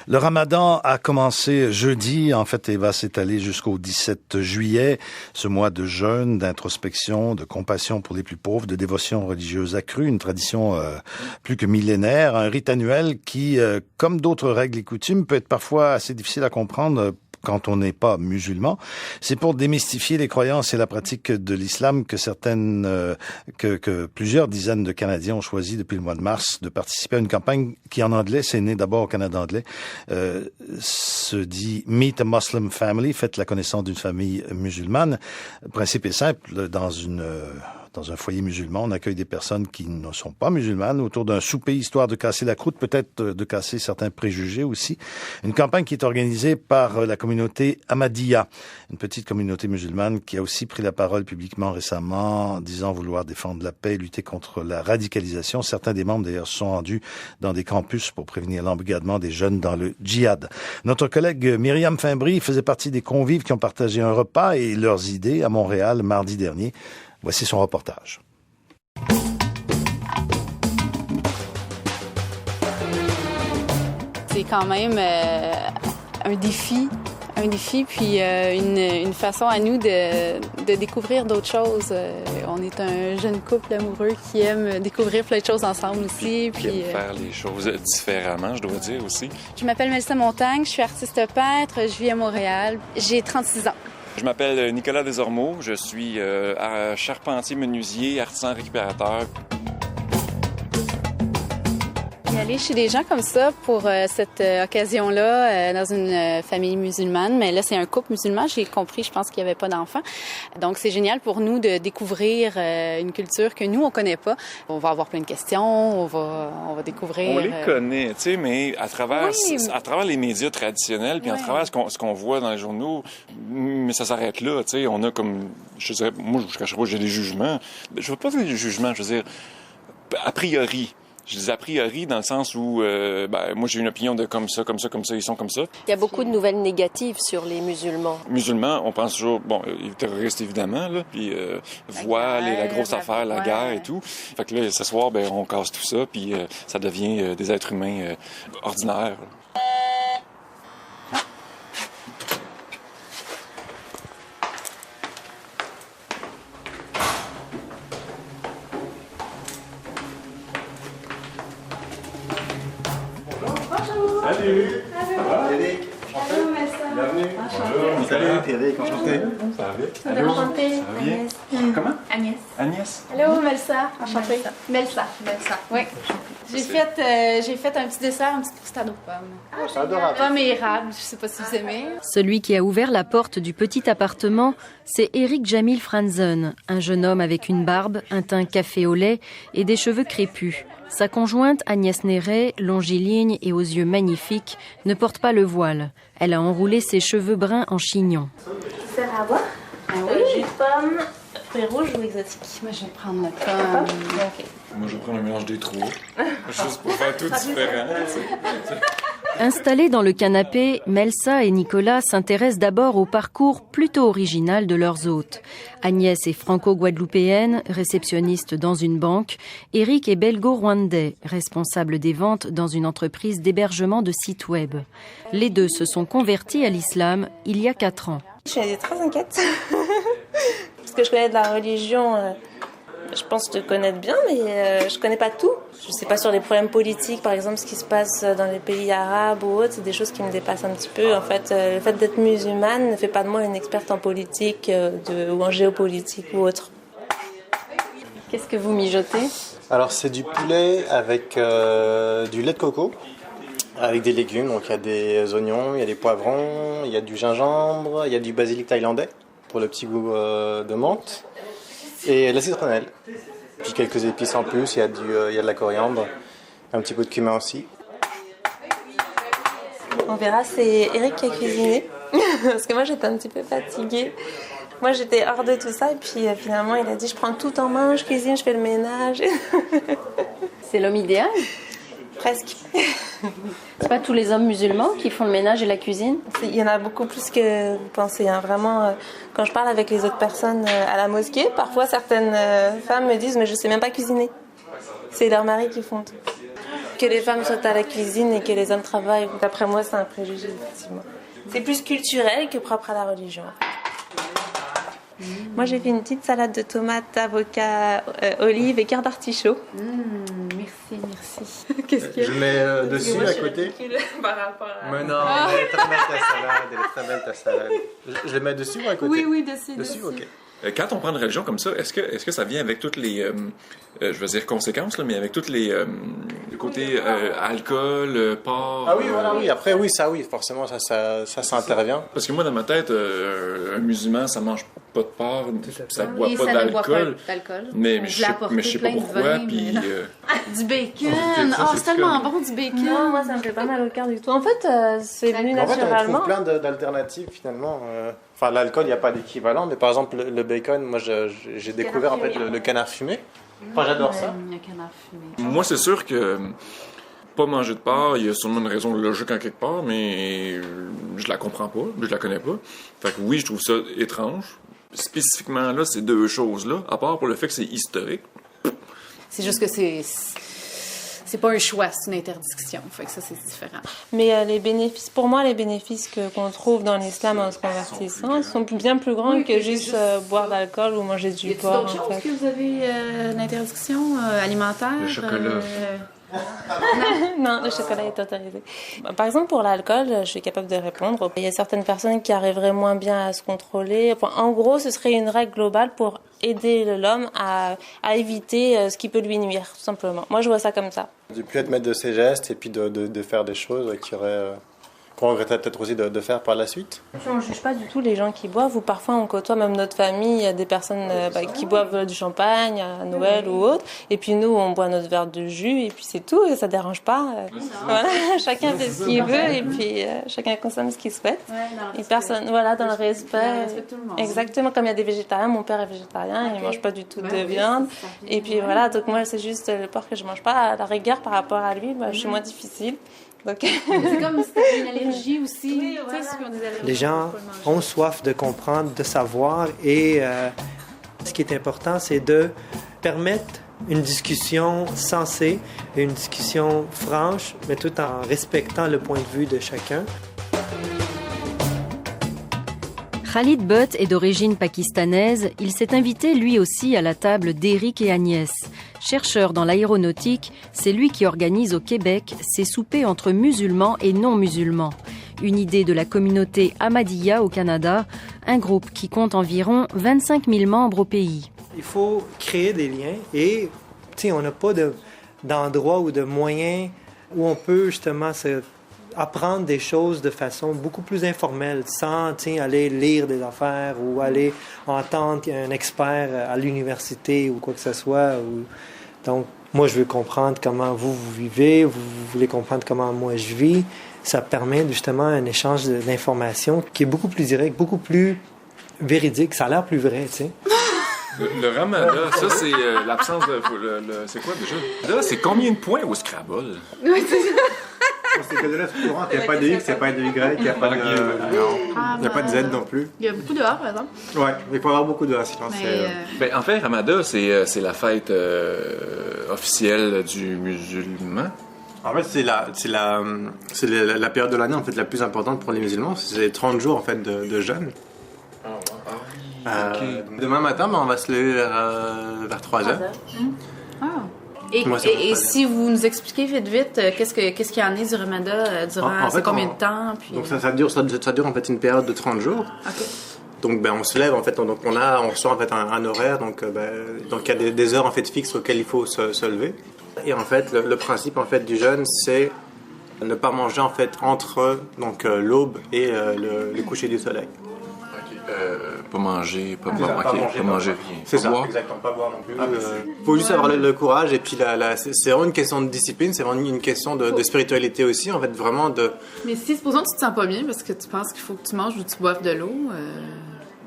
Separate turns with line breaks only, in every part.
Le Ramadan a commencé jeudi, en fait, et va s'étaler jusqu'au 17 juillet. Ce mois de jeûne, d'introspection, de compassion pour les plus pauvres, de dévotion religieuse accrue, une tradition plus que millénaire, un rite annuel qui, comme d'autres règles et coutumes, peut être parfois assez difficile à comprendre quand on n'est pas musulman. C'est pour démystifier les croyances et la pratique de l'islam que que plusieurs dizaines de Canadiens ont choisi depuis le mois de mars de participer à une campagne qui en anglais, c'est né d'abord au Canada anglais, se dit Meet a Muslim Family, faites la connaissance d'une famille musulmane. Le principe est simple, dans un foyer musulman, on accueille des personnes qui ne sont pas musulmanes autour d'un souper, histoire de casser la croûte, peut-être de casser certains préjugés aussi. Une campagne qui est organisée par la communauté Ahmadiyya, une petite communauté musulmane qui a aussi pris la parole publiquement récemment, disant vouloir défendre la paix et lutter contre la radicalisation. Certains des membres, d'ailleurs, sont rendus dans des campus pour prévenir l'embrigadement des jeunes dans le djihad. Notre collègue Myriam Fimbry faisait partie des convives qui ont partagé un repas et leurs idées à Montréal mardi dernier. Voici son reportage.
C'est quand même un défi puis une façon à nous de découvrir d'autres choses. On est un jeune couple amoureux qui aime découvrir plein de choses ensemble aussi.
Puis aime faire les choses différemment, je dois dire aussi.
Je m'appelle Mélissa Montagne, je suis artiste peintre, je vis à Montréal. J'ai 36 ans.
Je m'appelle Nicolas Desormeaux, je suis charpentier menuisier, artisan récupérateur.
Aller chez des gens comme ça pour cette occasion-là, dans une famille musulmane, mais là c'est un couple musulman, j'ai compris, je pense qu'il n'y avait pas d'enfants. Donc c'est génial pour nous de découvrir une culture que nous on connaît pas. On va avoir plein de questions, on va découvrir.
On les connaît, tu sais, mais à travers les médias traditionnels, puis à travers ce qu'on voit dans les journaux, mais ça s'arrête là, tu sais. On a comme, je dirais, moi je ne cacherai pas, j'ai des jugements. Je veux pas dire des jugements, je veux dire a priori. Je dis a priori dans le sens où moi j'ai une opinion de comme ça, ils sont comme ça.
Il y a beaucoup de nouvelles négatives sur les musulmans.
Musulmans, on pense toujours, les terroristes évidemment, là, puis voile et la grosse affaire, la guerre et tout. Fait que là, ce soir, on casse tout ça, puis ça devient des êtres humains ordinaires.
Salut! Allô! Eric!
Allô, Mélissa!
Bienvenue!
Bonjour!
Salut, Eric, enchanté!
Ça va bien?
Allô, enchantée!
Ça va bien? Comment?
Agnès.
Agnès?
Allô, Mélissa! Enchantée! Mélissa. Oui. J'ai fait un petit dessert, un petit croustade aux pommes.
C'est adorable!
Pommes et érable, je sais pas si vous aimez.
Celui qui a ouvert la porte du petit appartement, c'est Eric Jamil Franzen, un jeune homme avec une barbe, un teint café au lait et des cheveux crépus. Sa conjointe Agnès Néret, longiligne et aux yeux magnifiques, ne porte pas le voile. Elle a enroulé ses cheveux bruns en chignon.
Faire à boire?
Ah oui?
Jus de pomme, fruits rouges ou exotiques?
Moi, je vais prendre le pomme.
Ok.
Moi, je vais prendre un mélange des trois. Juste pour faire tout différent.
Installés dans le canapé, Melsa et Nicolas s'intéressent d'abord au parcours plutôt original de leurs hôtes. Agnès est franco-guadeloupéenne, réceptionniste dans une banque. Eric est belgo-rwandais, responsable des ventes dans une entreprise d'hébergement de sites web. Les deux se sont convertis à l'islam il y a 4 ans.
Je suis très inquiète. Parce que je connais de la religion, je pense te connaître bien, mais je connais pas tout. Je sais pas sur les problèmes politiques, par exemple, ce qui se passe dans les pays arabes ou autres, c'est des choses qui me dépassent un petit peu. En fait, le fait d'être musulmane ne fait pas de moi une experte en politique ou en géopolitique ou autre.
Qu'est-ce que vous mijotez?
Alors, c'est du poulet avec du lait de coco, avec des légumes. Donc, il y a des oignons, il y a des poivrons, il y a du gingembre, il y a du basilic thaïlandais pour le petit goût de menthe. Et de la citronnelle. Puis quelques épices en plus, il y a de la coriandre, un petit peu de cumin aussi.
On verra, c'est Eric qui a cuisiné. Parce que moi, j'étais un petit peu fatiguée. Moi, j'étais hors de tout ça. Et puis finalement, il a dit, je prends tout en main, je cuisine, je fais le ménage.
C'est l'homme idéal?
Presque.
C'est pas tous les hommes musulmans qui font le ménage et la cuisine?
Il y en a beaucoup plus que vous pensez. Hein. Vraiment, quand je parle avec les autres personnes à la mosquée, parfois certaines femmes me disent « mais je sais même pas cuisiner ». C'est leurs maris qui font tout. que les femmes soient à la cuisine et que les hommes travaillent. D'après moi, c'est un préjugé, effectivement. C'est plus culturel que propre à la religion. Moi, j'ai fait une petite salade de tomates, avocats, olives et cœur d'artichaut.
Merci.
Qu'est-ce qu'il y a?
Je mets dessus à côté.
Par rapport à...
Mais non, elle est très belle ta salade, elle est très belle ta salade. Je les mets dessus ou à côté?
Oui, dessus.
Ok. Quand on prend une religion comme ça, est-ce que ça vient avec toutes les, je veux dire conséquences, là, mais avec toutes les le côté alcool, porc?
Ah oui, voilà, oui. Après, oui, forcément, ça intervient.
Parce que moi, dans ma tête, un musulman, ça mange pas de porc, ça boit pas d'alcool. Mais je sais pas pourquoi, puis...
Du bacon! Oh, c'est tellement bon, du bacon!
Non, moi, ça me fait pas mal au cœur du tout. En fait, c'est venu naturellement.
En fait, on trouve plein d'alternatives, finalement. Enfin, l'alcool, il n'y a pas d'équivalent, mais par exemple, le bacon, moi, j'ai découvert en fait le canard fumé. Enfin, j'adore ça.
Le canard fumé.
Moi, c'est sûr que pas manger de porc, il y a sûrement une raison logique en quelque part, mais je la comprends pas, je la connais pas. Fait que oui, je trouve ça étrange. Spécifiquement, là, ces deux choses-là, à part pour le fait que c'est historique.
C'est juste que c'est pas un choix, c'est une interdiction. Fait que ça, c'est différent.
Mais les bénéfices, pour moi, les bénéfices qu'on trouve dans l'islam en se convertissant sont bien plus grands que juste boire d'alcool ou manger du porc.
D'autres choses que vous avez une interdiction alimentaire?
Le chocolat.
Non, le chocolat est autorisé. Par exemple, pour l'alcool, je suis capable de répondre. Il y a certaines personnes qui arriveraient moins bien à se contrôler. Enfin, en gros, ce serait une règle globale pour aider l'homme à éviter ce qui peut lui nuire, tout simplement. Moi, je vois ça comme ça.
De plus être maître de ses gestes et puis de faire des choses qu'on regretterait peut-être aussi de faire par la suite.
On ne juge pas du tout les gens qui boivent, ou parfois on côtoie même notre famille, il y a des personnes qui boivent du champagne à Noël ou autre, et puis nous on boit notre verre de jus et puis c'est tout, et ça ne dérange pas. Voilà, chacun fait ce qu'il veut et puis chacun consomme ce qu'il souhaite. Et personne, voilà, dans le respect. Exactement, comme il y a des végétariens, mon père est végétarien, il ne mange pas du tout de viande, et puis voilà, donc moi c'est juste le porc que je ne mange pas, à la rigueur par rapport à lui, je suis moins difficile.
C'est comme si c'était une allergie aussi. Oui, voilà.
Les gens ont soif de comprendre, de savoir, et ce qui est important, c'est de permettre une discussion sensée, une discussion franche, mais tout en respectant le point de vue de chacun.
Khalid Butt est d'origine pakistanaise. Il s'est invité lui aussi à la table d'Éric et Agnès. Chercheur dans l'aéronautique, c'est lui qui organise au Québec ces soupers entre musulmans et non-musulmans. Une idée de la communauté Ahmadiyya au Canada, un groupe qui compte environ 25 000 membres au pays.
Il faut créer des liens et on n'a pas d'endroit ou de moyens où on peut justement apprendre des choses de façon beaucoup plus informelle, sans aller lire des affaires ou aller entendre un expert à l'université ou quoi que ce soit. Donc, moi, je veux comprendre comment vous vivez, vous voulez comprendre comment moi je vis. Ça permet justement un échange d'informations qui est beaucoup plus direct, beaucoup plus véridique. Ça a l'air plus vrai, tu sais.
Le Ramada, ça, c'est l'absence de... c'est quoi déjà? Là, c'est combien de points au Scrabble?
Oui, c'est ça. C'est que de là, c'est courant, il n'y a pas de X, il n'y a pas de Y, il n'y a pas de Z non plus.
Il y a beaucoup de A, par exemple.
Ouais, il faut avoir beaucoup de A, sinon
Ben, en fait, Ramada, c'est la fête officielle du musulman.
En fait, c'est la période de l'année en fait, la plus importante pour les musulmans. C'est les 30 jours en fait, de jeûne. Okay. Demain matin, on va se lever vers 3h.
Et si vous nous expliquez vite, qu'est-ce qu'il y en est du Ramada durant combien de temps? Puis...
Donc ça dure en fait une période de 30 jours.
Okay.
Donc on se lève en fait, donc on reçoit en fait un horaire, donc il y a des heures en fait fixes auxquelles il faut se lever. Et en fait le principe en fait du jeûne, c'est ne pas manger en fait entre l'aube et le coucher du soleil.
Pas manger, pas manger rien.
C'est ça, exactement, pas boire non plus. Faut juste avoir le courage, et puis c'est vraiment une question de discipline, c'est vraiment une question de spiritualité aussi, en fait, vraiment de...
Mais si, supposons que tu te sens pas bien parce que tu penses qu'il faut que tu manges ou tu boives de l'eau...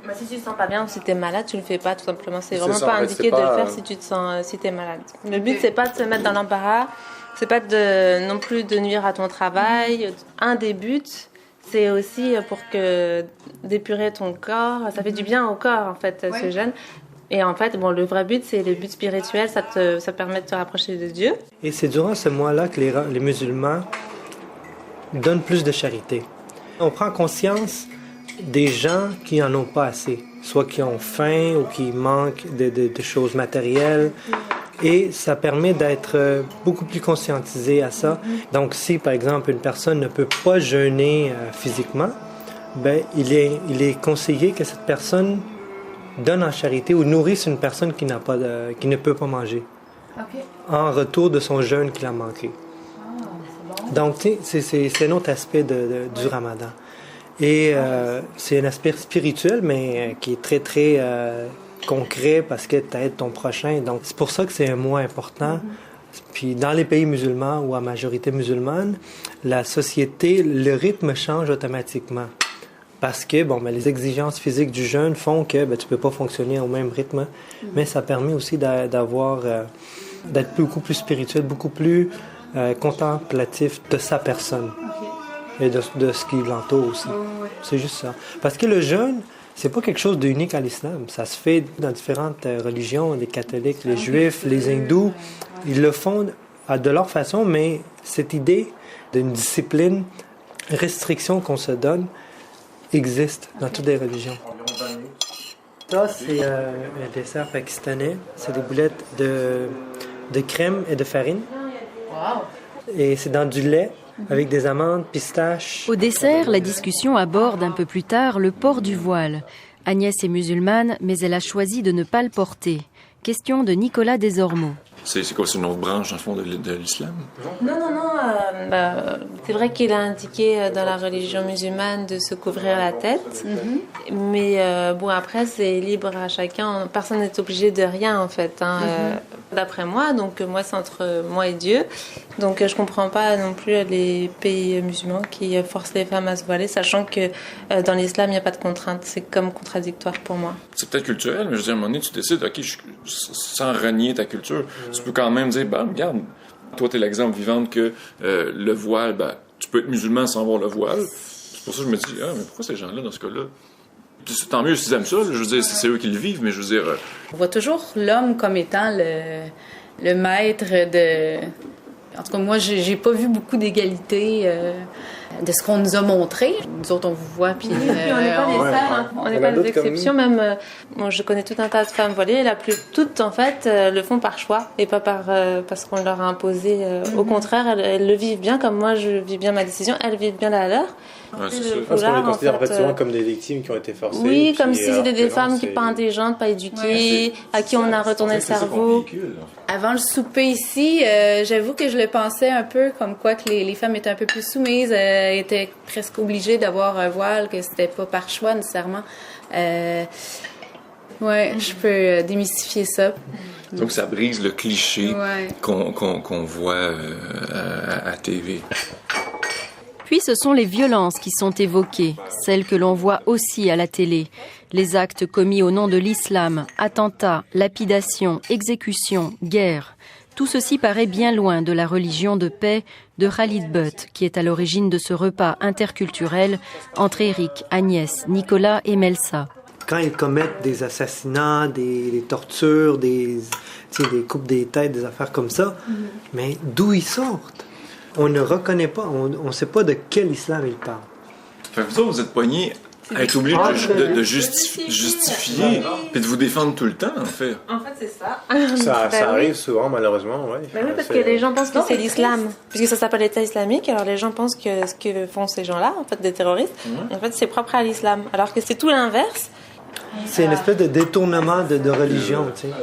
Bah, si tu te sens pas bien ou si tu es malade, tu le fais pas, tout simplement. C'est vraiment pas indiqué de le faire si tu te sens, si tu es malade. Le but, c'est pas de se mettre dans l'embarras, c'est pas non plus de nuire à ton travail. Un des buts, c'est aussi pour d'épurer ton corps. Ça fait du bien au corps, en fait, ce jeûne. Et en fait, le vrai but, c'est le but spirituel, ça permet de te rapprocher de Dieu.
Et c'est durant ce mois-là que les musulmans donnent plus de charité. On prend conscience des gens qui n'en ont pas assez, soit qui ont faim ou qui manquent de choses matérielles. Et ça permet d'être beaucoup plus conscientisé à ça. Donc, si, par exemple, une personne ne peut pas jeûner physiquement, il est conseillé que cette personne donne en charité ou nourrisse une personne qui ne peut pas manger. Okay. En retour de son jeûne qu'il a manqué. Donc, c'est un autre aspect du Ramadan. Et c'est un aspect spirituel, mais qui est très, très concret parce que tu aides ton prochain. Donc, c'est pour ça que c'est un mois important. Puis, dans les pays musulmans ou à majorité musulmane, la société, le rythme change automatiquement. Parce que, les exigences physiques du jeûne font que tu peux pas fonctionner au même rythme. Mais ça permet aussi d'être beaucoup plus spirituel, beaucoup plus contemplatif de sa personne. Et de ce qui l'entoure aussi. C'est juste ça. Parce que le jeûne, c'est pas quelque chose d'unique à l'islam. Ça se fait dans différentes religions, les catholiques, les juifs, les hindous. Ils le font de leur façon, mais cette idée d'une discipline, restriction qu'on se donne, existe dans toutes les religions. Ça, c'est un dessert pakistanais. C'est des boulettes de crème et de farine. Et c'est dans du lait, avec des amandes, pistaches.
Au dessert, la discussion aborde un peu plus tard le port du voile. Agnès est musulmane, mais elle a choisi de ne pas le porter. Question de Nicolas Desormeaux.
C'est quoi, c'est une autre branche, dans le fond, de l'islam?
Non. C'est vrai qu'il a indiqué dans la religion musulmane de se couvrir la tête. Mais après, c'est libre à chacun. Personne n'est obligé de rien, en fait. D'après moi, donc moi, c'est entre moi et Dieu. Donc, je comprends pas non plus les pays musulmans qui forcent les femmes à se voiler, sachant que dans l'islam, il n'y a pas de contrainte. C'est comme contradictoire pour moi. C'est
peut-être culturel, mais je veux dire, à un moment donné, tu décides, OK, sans renier ta culture, tu peux quand même dire, regarde, toi, t'es l'exemple vivant que le voile, tu peux être musulman sans avoir le voile. C'est pour ça que je me dis, mais pourquoi ces gens-là, dans ce cas-là? Tant mieux s'ils aiment ça, je veux dire, c'est eux qui le vivent, mais je veux dire...
On voit toujours l'homme comme étant le maître de... En tout cas, moi, j'ai pas vu beaucoup d'égalité de ce qu'on nous a montré. Nous autres, on vous voit, puis...
on n'est pas des seuls, on n'est pas des exceptions. Même, moi, je connais tout un tas de femmes voilées. La plus toutes, en fait, le font par choix et pas parce qu'on leur a imposé. Au contraire, elles le vivent bien, comme moi, je vis bien ma décision. Elles vivent bien la leur.
C'est sûr. Parce qu'on les considère en fait souvent comme des victimes qui ont été forcées.
Oui, comme si c'était des femmes qui pas intelligentes, pas éduquées, à qui on a retourné le cerveau.
Avant le souper ici, j'avoue que je le pensais un peu comme quoi que les femmes étaient un peu plus soumises, étaient presque obligées d'avoir un voile, que c'était pas par choix nécessairement. Je peux démystifier ça.
Donc ça brise le cliché qu'on voit à TV.
Puis ce sont les violences qui sont évoquées, celles que l'on voit aussi à la télé. Les actes commis au nom de l'islam, attentats, lapidations, exécutions, guerres. Tout ceci paraît bien loin de la religion de paix de Khalid Butt, qui est à l'origine de ce repas interculturel entre Eric, Agnès, Nicolas et Melsa.
Quand ils commettent des assassinats, des tortures, des coupes des têtes, des affaires comme ça, mais d'où ils sortent? On ne reconnaît pas, on ne sait pas de quel islam ils parlent.
Fait que vous êtes poignés à être obligés de justifier et de vous défendre tout le temps, en fait.
En fait, c'est ça.
Ça arrive souvent, malheureusement, oui.
Oui, parce que les gens pensent que c'est l'islam. Puisque ça s'appelle l'État islamique, alors les gens pensent que ce que font ces gens-là, en fait, des terroristes, en fait, c'est propre à l'islam. Alors que c'est tout l'inverse.
C'est une espèce de détournement de religion, tu sais.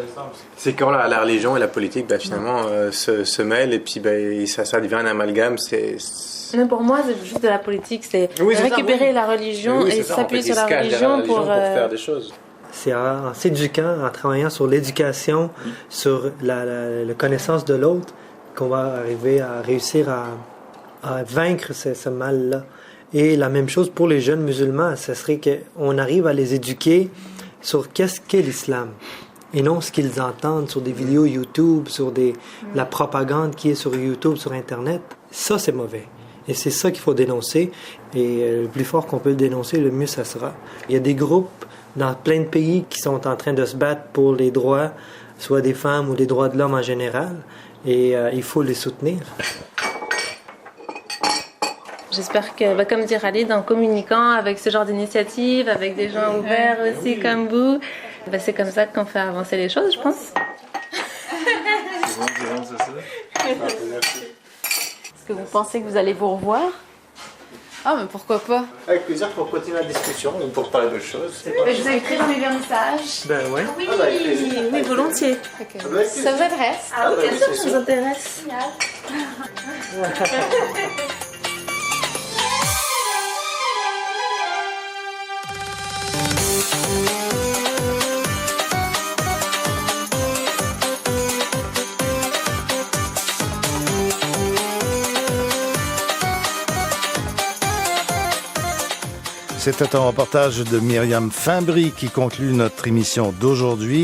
C'est quand la religion et la politique, finalement, se mêlent et puis ça devient un amalgame.
Mais pour moi, c'est juste de la politique. C'est récupérer la religion et s'appuyer sur la religion pour
faire des choses.
C'est en s'éduquant, en travaillant sur l'éducation, sur la connaissance de l'autre, qu'on va arriver à réussir à vaincre ce mal-là. Et la même chose pour les jeunes musulmans, ce serait qu'on arrive à les éduquer sur qu'est-ce qu'est l'islam et non ce qu'ils entendent sur des vidéos YouTube, sur la propagande qui est sur YouTube, sur Internet. Ça, c'est mauvais. Et c'est ça qu'il faut dénoncer. Et le plus fort qu'on peut le dénoncer, le mieux ça sera. Il y a des groupes dans plein de pays qui sont en train de se battre pour les droits, soit des femmes ou des droits de l'homme en général, et il faut les soutenir.
J'espère que, comme dit Khalid, en communiquant avec ce genre d'initiative, avec des gens ouverts aussi comme vous, c'est comme ça qu'on fait avancer les choses, je pense.
C'est ça.
Est-ce que vous pensez que vous allez vous revoir? Ah, mais pourquoi pas?
Avec plaisir pour continuer la discussion ou pour parler d'autres choses.
Je vous inviterai dans mes vernissages.
Ben ouais.
Oui, oui, volontiers.
Ça vous intéresse?
Ah oui, bien sûr, ça nous intéresse.
C'était un reportage de Myriam Fimbry qui conclut notre émission d'aujourd'hui.